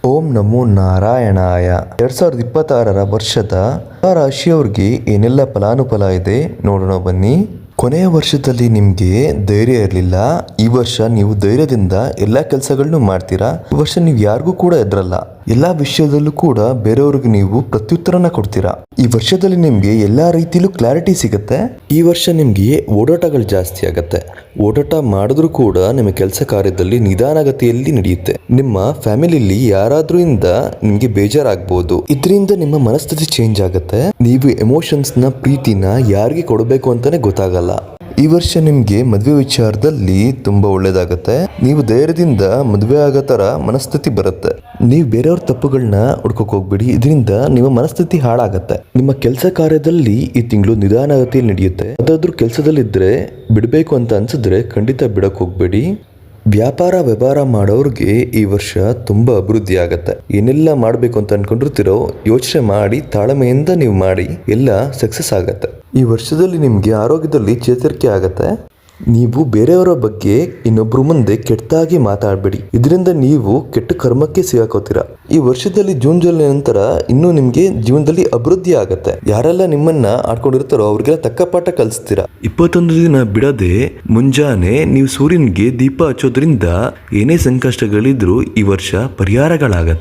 ಓಂ ನಮೋ ನಾರಾಯಣಾಯ. 2026 ವರ್ಷದ ರಾಶಿಯವ್ರಿಗೆ ಏನೆಲ್ಲ ಫಲಾನುಫಲ ಇದೆ ನೋಡೋಣ ಬನ್ನಿ. ಕೊನೆಯ ವರ್ಷದಲ್ಲಿ ನಿಮಗೆ ಧೈರ್ಯ ಇರಲಿಲ್ಲ. ಈ ವರ್ಷ ನೀವು ಧೈರ್ಯದಿಂದ ಎಲ್ಲ ಕೆಲಸಗಳನ್ನು ಮಾಡ್ತೀರಾ. ಈ ವರ್ಷ ನೀವು ಯಾರಿಗೂ ಕೂಡ ಹೆದರಲ್ಲ. ಎಲ್ಲಾ ವಿಷಯದಲ್ಲೂ ಕೂಡ ಬೇರೆಯವ್ರಿಗೆ ನೀವು ಪ್ರತ್ಯುತ್ತರನ ಕೊಡ್ತೀರಾ. ಈ ವರ್ಷದಲ್ಲಿ ನಿಮ್ಗೆ ಎಲ್ಲಾ ರೀತಿಲೂ ಕ್ಲಾರಿಟಿ ಸಿಗುತ್ತೆ. ಈ ವರ್ಷ ನಿಮ್ಗೆ ಓಡಾಟಗಳು ಜಾಸ್ತಿ ಆಗತ್ತೆ. ಓಡಾಟ ಮಾಡಿದ್ರು ಕೂಡ ನಿಮ್ಮ ಕೆಲಸ ಕಾರ್ಯದಲ್ಲಿ ನಿಧಾನಗತಿಯಲ್ಲಿ ನಡೆಯುತ್ತೆ. ನಿಮ್ಮ ಫ್ಯಾಮಿಲಿಯಲ್ಲಿ ಯಾರಾದ್ರೂ ಇಂದ ನಿಮ್ಗೆ ಬೇಜಾರಾಗಬಹುದು. ಇದರಿಂದ ನಿಮ್ಮ ಮನಸ್ಥಿತಿ ಚೇಂಜ್ ಆಗುತ್ತೆ. ನೀವು ಎಮೋಷನ್ಸ್ ನ ಪ್ರೀತಿನ ಯಾರಿಗೆ ಕೊಡಬೇಕು ಅಂತಾನೆ ಗೊತ್ತಾಗಲ್ಲ. ಈ ವರ್ಷ ನಿಮ್ಗೆ ಮದುವೆ ವಿಚಾರದಲ್ಲಿ ತುಂಬಾ ಒಳ್ಳೇದಾಗತ್ತೆ. ನೀವು ಧೈರ್ಯದಿಂದ ಮದುವೆ ಆಗೋ ತರ ಮನಸ್ಥಿತಿ ಬರುತ್ತೆ. ನೀವು ಬೇರೆಯವ್ರ ತಪ್ಪುಗಳನ್ನ ಹುಡ್ಕೋಕ್ ಹೋಗ್ಬೇಡಿ. ಇದರಿಂದ ನಿಮ್ಮ ಮನಸ್ಥಿತಿ ಹಾಳಾಗತ್ತೆ. ನಿಮ್ಮ ಕೆಲಸ ಕಾರ್ಯದಲ್ಲಿ ಈ ತಿಂಗಳು ನಿಧಾನಗತಿಯಲ್ಲಿ ನಡೆಯುತ್ತೆ. ಯಾವ್ದಾದ್ರು ಕೆಲಸದಲ್ಲಿದ್ರೆ ಬಿಡಬೇಕು ಅಂತ ಅನ್ಸಿದ್ರೆ ಖಂಡಿತ ಬಿಡಕ್ ಹೋಗ್ಬೇಡಿ. ವ್ಯಾಪಾರ ಮಾಡೋರ್ಗೆ ಈ ವರ್ಷ ತುಂಬಾ ಅಭಿವೃದ್ಧಿ ಆಗತ್ತೆ. ಏನೆಲ್ಲ ಮಾಡ್ಬೇಕು ಅಂತ ಅನ್ಕೊಂಡಿರ್ತೀರೋ ಯೋಚನೆ ಮಾಡಿ ತಾಳ್ಮೆಯಿಂದ ನೀವು ಮಾಡಿ ಎಲ್ಲ ಸಕ್ಸಸ್ ಆಗತ್ತೆ. ಈ ವರ್ಷದಲ್ಲಿ ನಿಮ್ಗೆ ಆರೋಗ್ಯದಲ್ಲಿ ಚೇತರಿಕೆ ಆಗತ್ತೆ. ನೀವು ಬೇರೆಯವರ ಬಗ್ಗೆ ಇನ್ನೊಬ್ರು ಮುಂದೆ ಕೆಟ್ಟದಾಗಿ ಮಾತಾಡಬೇಡಿ. ಇದರಿಂದ ನೀವು ಕೆಟ್ಟ ಕರ್ಮಕ್ಕೆ ಸಿಗಾಕೋತೀರಾ. ಈ ವರ್ಷದಲ್ಲಿ ಜೂನ್ ನಂತರ ಇನ್ನೂ ನಿಮ್ಗೆ ಜೀವನದಲ್ಲಿ ಅಭಿವೃದ್ಧಿ ಆಗತ್ತೆ. ಯಾರೆಲ್ಲ ನಿಮ್ಮನ್ನ ಆಡ್ಕೊಂಡಿರ್ತಾರೋ ಅವ್ರಿಗೆಲ್ಲ ತಕ್ಕ ಪಾಠ ಕಲಿಸ್ತೀರಾ. 21 ದಿನ ಬಿಡದೆ ಮುಂಜಾನೆ ನೀವು ಸೂರ್ಯನಿಗೆ ದೀಪ ಹಚ್ಚೋದ್ರಿಂದ ಏನೇ ಸಂಕಷ್ಟಗಳಿದ್ರು ಈ ವರ್ಷ ಪರಿಹಾರಗಳಾಗತ್ತೆ.